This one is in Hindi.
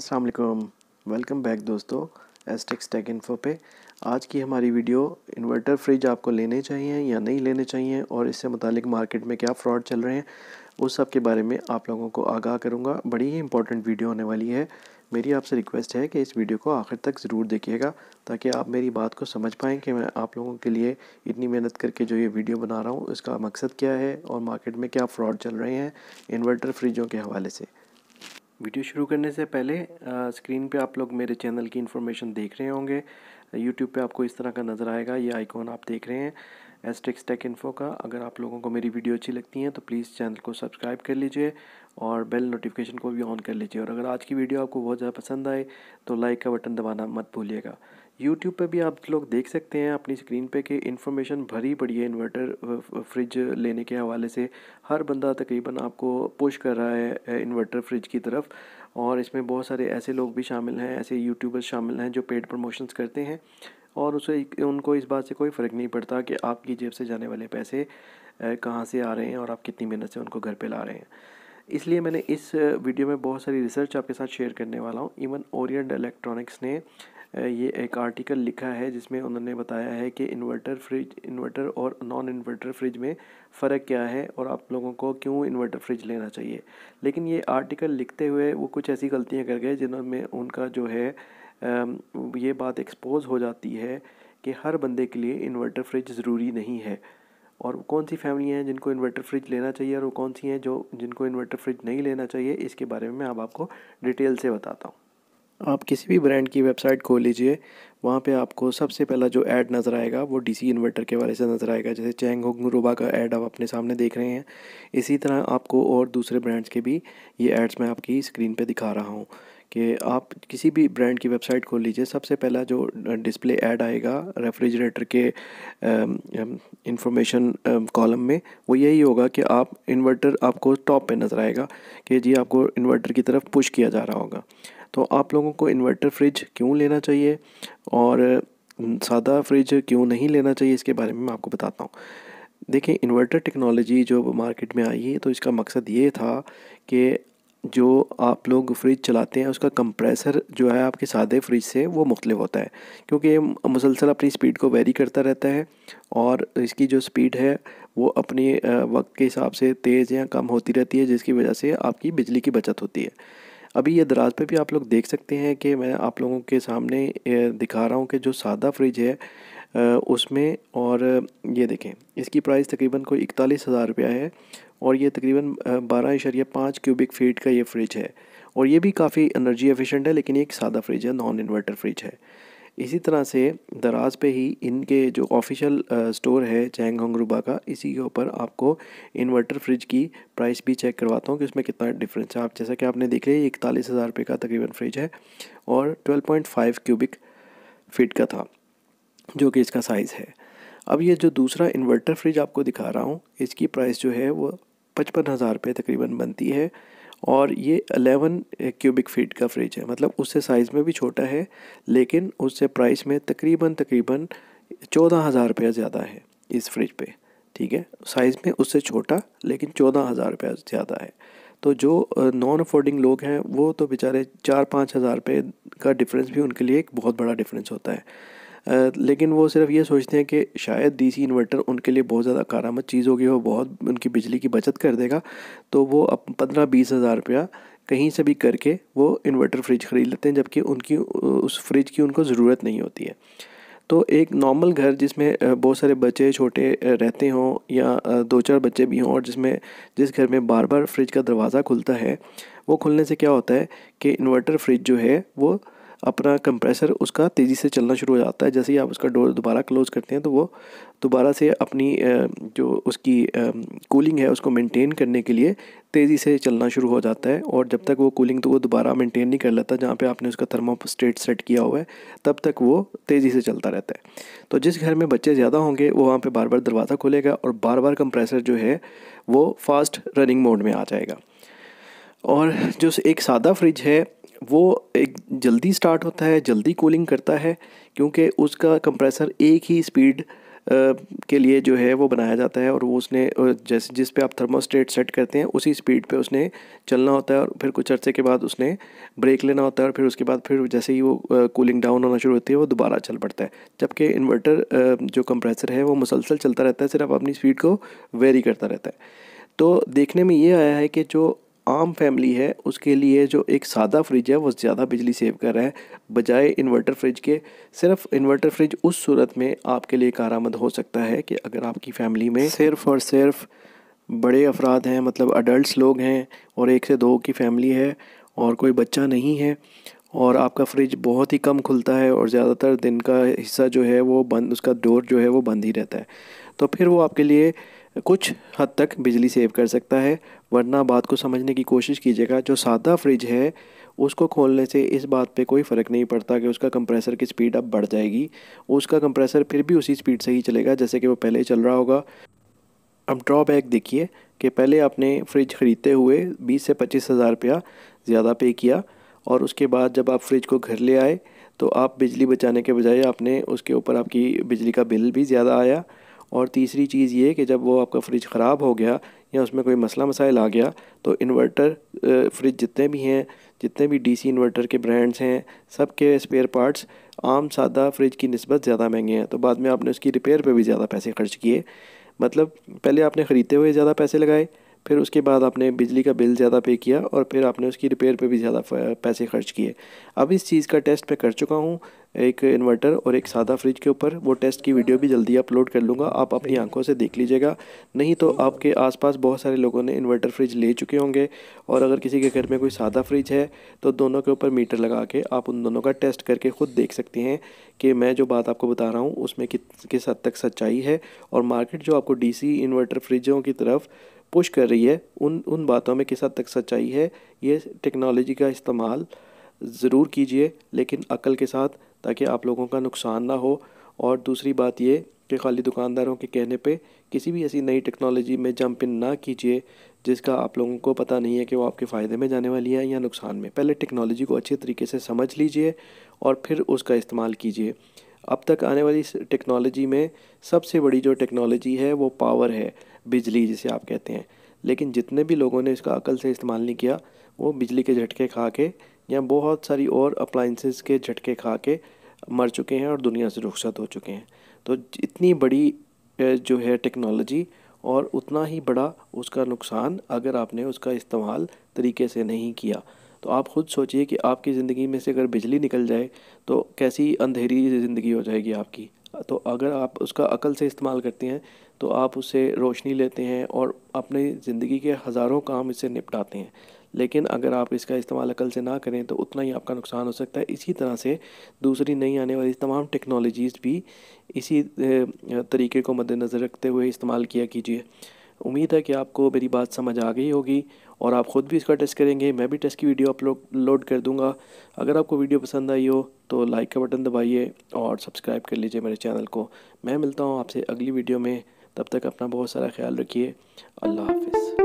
अस्सलाम वालेकुम। वेलकम बैक दोस्तों एसटेक्स टेक इन्फो पे। आज की हमारी वीडियो इन्वर्टर फ्रिज आपको लेने चाहिए या नहीं लेने चाहिए और इससे मुतालिक मार्केट में क्या फ़्रॉड चल रहे हैं उस सब के बारे में आप लोगों को आगाह करूंगा। बड़ी ही इंपॉर्टेंट वीडियो होने वाली है। मेरी आपसे रिक्वेस्ट है कि इस वीडियो को आखिर तक ज़रूर देखिएगा ताकि आप मेरी बात को समझ पाएँ कि मैं आप लोगों के लिए इतनी मेहनत करके जो ये वीडियो बना रहा हूँ इसका मकसद क्या है और मार्केट में क्या फ़्रॉड चल रहे हैं इन्वर्टर फ्रिजों के हवाले से। वीडियो शुरू करने से पहले स्क्रीन पे आप लोग मेरे चैनल की इन्फॉर्मेशन देख रहे होंगे। यूट्यूब पे आपको इस तरह का नज़र आएगा, ये आइकॉन आप देख रहे हैं एसटेक्स टेक इन्फो का। अगर आप लोगों को मेरी वीडियो अच्छी लगती है तो प्लीज़ चैनल को सब्सक्राइब कर लीजिए और बेल नोटिफिकेशन को भी ऑन कर लीजिए। और अगर आज की वीडियो आपको बहुत ज़्यादा पसंद आए तो लाइक का बटन दबाना मत भूलिएगा। यूट्यूब पे भी आप लोग देख सकते हैं अपनी स्क्रीन पे कि इन्फॉर्मेशन भरी पड़ी है इन्वर्टर फ्रिज लेने के हवाले से। हर बंदा तकरीबन आपको पुश कर रहा है इन्वर्टर फ्रिज की तरफ और इसमें बहुत सारे ऐसे लोग भी शामिल हैं, ऐसे यूट्यूबर्स शामिल हैं जो पेड प्रमोशंस करते हैं और उसे उनको इस बात से कोई फ़र्क नहीं पड़ता कि आपकी जेब से जाने वाले पैसे कहाँ से आ रहे हैं और आप कितनी मेहनत से उनको घर पे ला रहे हैं। इसलिए मैंने इस वीडियो में बहुत सारी रिसर्च आपके साथ शेयर करने वाला हूँ। इवन ओरिएंट इलेक्ट्रॉनिक्स ने ये एक आर्टिकल लिखा है जिसमें उन्होंने बताया है कि इन्वर्टर और नॉन इन्वर्टर फ्रिज में फ़र्क क्या है और आप लोगों को क्यों इन्वर्टर फ्रिज लेना चाहिए। लेकिन ये आर्टिकल लिखते हुए वो कुछ ऐसी गलतियां कर गए जिन्होंने उनका जो है ये बात एक्सपोज हो जाती है कि हर बंदे के लिए इन्वर्टर फ्रिज ज़रूरी नहीं है और कौन सी फैमिली हैं जिनको इन्वर्टर फ्रिज लेना चाहिए और वो कौन सी हैं जिनको इन्वर्टर फ्रिज नहीं लेना चाहिए। इसके बारे में मैं अब आपको डिटेल से बताता हूँ। आप किसी भी ब्रांड की वेबसाइट खोल लीजिए, वहाँ पे आपको सबसे पहला जो ऐड नज़र आएगा वो डीसी इन्वर्टर के वाले से नज़र आएगा। जैसे चैंग का ऐड आप अपने सामने देख रहे हैं, इसी तरह आपको और दूसरे ब्रांड्स के भी ये एड्स मैं आपकी स्क्रीन पे दिखा रहा हूँ कि आप किसी भी ब्रांड की वेबसाइट खोल लीजिए। सबसे पहला जो डिस्प्ले ऐड आएगा रेफ्रिजरेटर के इंफॉर्मेशन कॉलम में वो यही होगा कि आप इन्वर्टर आपको टॉप पे नज़र आएगा कि जी आपको इन्वर्टर की तरफ पुश किया जा रहा होगा। तो आप लोगों को इन्वर्टर फ्रिज क्यों लेना चाहिए और सादा फ्रिज क्यों नहीं लेना चाहिए इसके बारे में मैं आपको बताता हूँ। देखिए, इन्वर्टर टेक्नोलॉजी जो मार्केट में आई है तो इसका मकसद ये था कि जो आप लोग फ्रिज चलाते हैं उसका कंप्रेसर जो है आपके सादे फ्रिज से वो मुख्तलिफ होता है क्योंकि ये मुसलसल अपनी स्पीड को वेरी करता रहता है और इसकी जो स्पीड है वो अपनी वक्त के हिसाब से तेज़ या कम होती रहती है, जिसकी वजह से आपकी बिजली की बचत होती है। अभी ये दराज पे भी आप लोग देख सकते हैं कि मैं आप लोगों के सामने दिखा रहा हूँ कि जो सादा फ्रिज है उसमें, और ये देखें इसकी प्राइस तकरीबन कोई 41,000 रुपया है और ये तकरीबन 12.5 क्यूबिक फीट का ये फ्रिज है और ये भी काफ़ी एनर्जी एफिशिएंट है, लेकिन ये एक सादा फ्रिज है, नॉन इन्वर्टर फ्रिज है। इसी तरह से दराज पे ही इनके जो ऑफिशियल स्टोर है चैंग का, इसी के ऊपर आपको इन्वर्टर फ्रिज की प्राइस भी चेक करवाता हूँ कि उसमें कितना डिफरेंस है। आप जैसा कि आपने देख लिया 41,000 रुपये का तकरीबन फ्रिज है और 12.5 क्यूबिक फीट का था जो कि इसका साइज़ है। अब ये जो दूसरा इन्वर्टर फ्रिज आपको दिखा रहा हूँ इसकी प्राइस जो है वो 55,000 रुपये तकरीबन बनती है और ये 11 क्यूबिक फीट का फ्रिज है, मतलब उससे साइज़ में भी छोटा है लेकिन उससे प्राइस में तकरीबन 14,000 रुपया ज़्यादा है इस फ्रिज पे। ठीक है, साइज़ में उससे छोटा लेकिन 14,000 रुपया ज़्यादा है। तो जो नॉन अफोर्डिंग लोग हैं वो तो बेचारे 4-5 हज़ार रुपये का डिफरेंस भी उनके लिए एक बहुत बड़ा डिफरेंस होता है। लेकिन वो सिर्फ ये सोचते हैं कि शायद डीसी इन्वर्टर उनके लिए बहुत ज़्यादा कारामद चीज़ होगी, वो बहुत उनकी बिजली की बचत कर देगा, तो वो अब 15-20 हज़ार रुपया कहीं से भी करके वो इन्वर्टर फ्रिज ख़रीद लेते हैं, जबकि उनकी उस फ्रिज की उनको ज़रूरत नहीं होती है। तो एक नॉर्मल घर जिसमें बहुत सारे बच्चे छोटे रहते हों या 2-4 बच्चे भी हों और जिस घर में बार बार फ्रिज का दरवाज़ा खुलता है, वो खुलने से क्या होता है कि इन्वर्टर फ्रिज जो है वो अपना कंप्रेसर उसका तेज़ी से चलना शुरू हो जाता है। जैसे ही आप उसका डोर दोबारा क्लोज़ करते हैं तो वो दोबारा से अपनी जो उसकी कूलिंग है उसको मेंटेन करने के लिए तेज़ी से चलना शुरू हो जाता है और जब तक वो कूलिंग तो वो दोबारा मेंटेन नहीं कर लेता जहाँ पे आपने उसका थर्मोस्टेट सेट किया हुआ है, तब तक वो तेज़ी से चलता रहता है। तो जिस घर में बच्चे ज़्यादा होंगे वो वहाँ पे बार बार दरवाज़ा खोलेगा और बार बार कंप्रेसर जो है वो फास्ट रनिंग मोड में आ जाएगा। और जो एक सादा फ्रिज है वो एक जल्दी स्टार्ट होता है, जल्दी कूलिंग करता है क्योंकि उसका कंप्रेसर एक ही स्पीड के लिए जो है वो बनाया जाता है, और वो उसने जैसे जिस पे आप थर्मोस्टेट सेट करते हैं उसी स्पीड पे उसने चलना होता है, और फिर कुछ अर्से के बाद उसने ब्रेक लेना होता है, और फिर उसके बाद फिर जैसे ही वो कूलिंग डाउन होना शुरू होती है वो दोबारा चल पड़ता है। जबकि इन्वर्टर जो कंप्रेसर है वो मुसलसल चलता रहता है, सिर्फ अपनी स्पीड को वेरी करता रहता है। तो देखने में ये आया है कि जो आम फैमिली है उसके लिए जो एक सादा फ्रिज है वो ज़्यादा बिजली सेव कर रहा है बजाय इन्वर्टर फ्रिज के। सिर्फ इन्वर्टर फ्रिज उस सूरत में आपके लिए कारआमद हो सकता है कि अगर आपकी फैमिली में सिर्फ और सिर्फ बड़े अफराद हैं, मतलब अडल्ट्स लोग हैं, और 1 से 2 की फैमिली है और कोई बच्चा नहीं है, और आपका फ्रिज बहुत ही कम खुलता है और ज़्यादातर दिन का हिस्सा जो है वो बंद, उसका डोर जो है वो बंद ही रहता है, तो फिर वो आपके लिए कुछ हद तक बिजली सेव कर सकता है। वरना बात को समझने की कोशिश कीजिएगा, जो सादा फ्रिज है उसको खोलने से इस बात पे कोई फ़र्क नहीं पड़ता कि उसका कंप्रेसर की स्पीड अब बढ़ जाएगी, उसका कंप्रेसर फिर भी उसी स्पीड से ही चलेगा जैसे कि वो पहले चल रहा होगा। अब ड्रॉबैक देखिए कि पहले आपने फ्रिज ख़रीदते हुए 20 से 25 हज़ार रुपया ज़्यादा पे किया, और उसके बाद जब आप फ्रिज को घर ले आए तो आप बिजली बचाने के बजाय आपने उसके ऊपर आपकी बिजली का बिल भी ज़्यादा आया। और तीसरी चीज़ ये कि जब वो आपका फ्रिज ख़राब हो गया या उसमें कोई मसला मसाइल आ गया, तो इन्वर्टर फ्रिज जितने भी हैं, जितने भी डीसी इन्वर्टर के ब्रांड्स हैं, सब के स्पेयर पार्ट्स आम सादा फ्रिज की निस्बत ज़्यादा महंगे हैं, तो बाद में आपने उसकी रिपेयर पे भी ज़्यादा पैसे खर्च किए। मतलब पहले आपने ख़रीदते हुए ज़्यादा पैसे लगाए, फिर उसके बाद आपने बिजली का बिल ज़्यादा पे किया, और फिर आपने उसकी रिपेयर पे भी ज़्यादा पैसे खर्च किए। अब इस चीज़ का टेस्ट मैं कर चुका हूँ, एक इन्वर्टर और एक सादा फ्रिज के ऊपर। वो टेस्ट की वीडियो भी जल्दी अपलोड कर लूँगा, आप अपनी आंखों से देख लीजिएगा। नहीं तो आपके आसपास बहुत सारे लोगों ने इन्वर्टर फ्रिज ले चुके होंगे, और अगर किसी के घर में कोई सादा फ्रिज है तो दोनों के ऊपर मीटर लगा के आप उन दोनों का टेस्ट करके ख़ुद देख सकते हैं कि मैं जो बात आपको बता रहा हूँ उसमें किस हद तक सच्चाई है। और मार्केट जो आपको डीसी इन्वर्टर फ्रिजों की तरफ पुश कर रही है, उन बातों में किस हद तक सच्चाई है। ये टेक्नोलॉजी का इस्तेमाल ज़रूर कीजिए, लेकिन अक्ल के साथ, ताकि आप लोगों का नुकसान ना हो। और दूसरी बात ये कि खाली दुकानदारों के कहने पे किसी भी ऐसी नई टेक्नोलॉजी में जंप इन ना कीजिए जिसका आप लोगों को पता नहीं है कि वो आपके फ़ायदे में जाने वाली है या नुकसान में। पहले टेक्नोलॉजी को अच्छे तरीके से समझ लीजिए और फिर उसका इस्तेमाल कीजिए। अब तक आने वाली इस टेक्नोलॉजी में सबसे बड़ी जो टेक्नोलॉजी है वो पावर है, बिजली जिसे आप कहते हैं। लेकिन जितने भी लोगों ने इसका अकल से इस्तेमाल नहीं किया, वो बिजली के झटके खा के या बहुत सारी और अप्लाइंसेस के झटके खा के मर चुके हैं और दुनिया से रुखसत हो चुके हैं। तो इतनी बड़ी जो है टेक्नोलॉजी, और उतना ही बड़ा उसका नुकसान अगर आपने उसका इस्तेमाल तरीके से नहीं किया। तो आप ख़ुद सोचिए कि आपकी ज़िंदगी में से अगर बिजली निकल जाए तो कैसी अंधेरी ज़िंदगी हो जाएगी आपकी। तो अगर आप उसका अकल से इस्तेमाल करते हैं तो आप उससे रोशनी लेते हैं और अपनी ज़िंदगी के हज़ारों काम इससे निपटाते हैं। लेकिन अगर आप इसका इस्तेमाल अकल से ना करें तो उतना ही आपका नुकसान हो सकता है। इसी तरह से दूसरी नई आने वाली तमाम टेक्नोलॉजीज़ भी इसी तरीके को मद्देनज़र रखते हुए इस्तेमाल किया कीजिए। उम्मीद है कि आपको मेरी बात समझ आ गई होगी और आप ख़ुद भी इसका टेस्ट करेंगे। मैं भी टेस्ट की वीडियो अपलोड कर दूँगा। अगर आपको वीडियो पसंद आई हो तो लाइक का बटन दबाइए और सब्सक्राइब कर लीजिए मेरे चैनल को। मैं मिलता हूँ आपसे अगली वीडियो में, तब तक अपना बहुत सारा ख्याल रखिए। अल्लाह हाफ़िज़।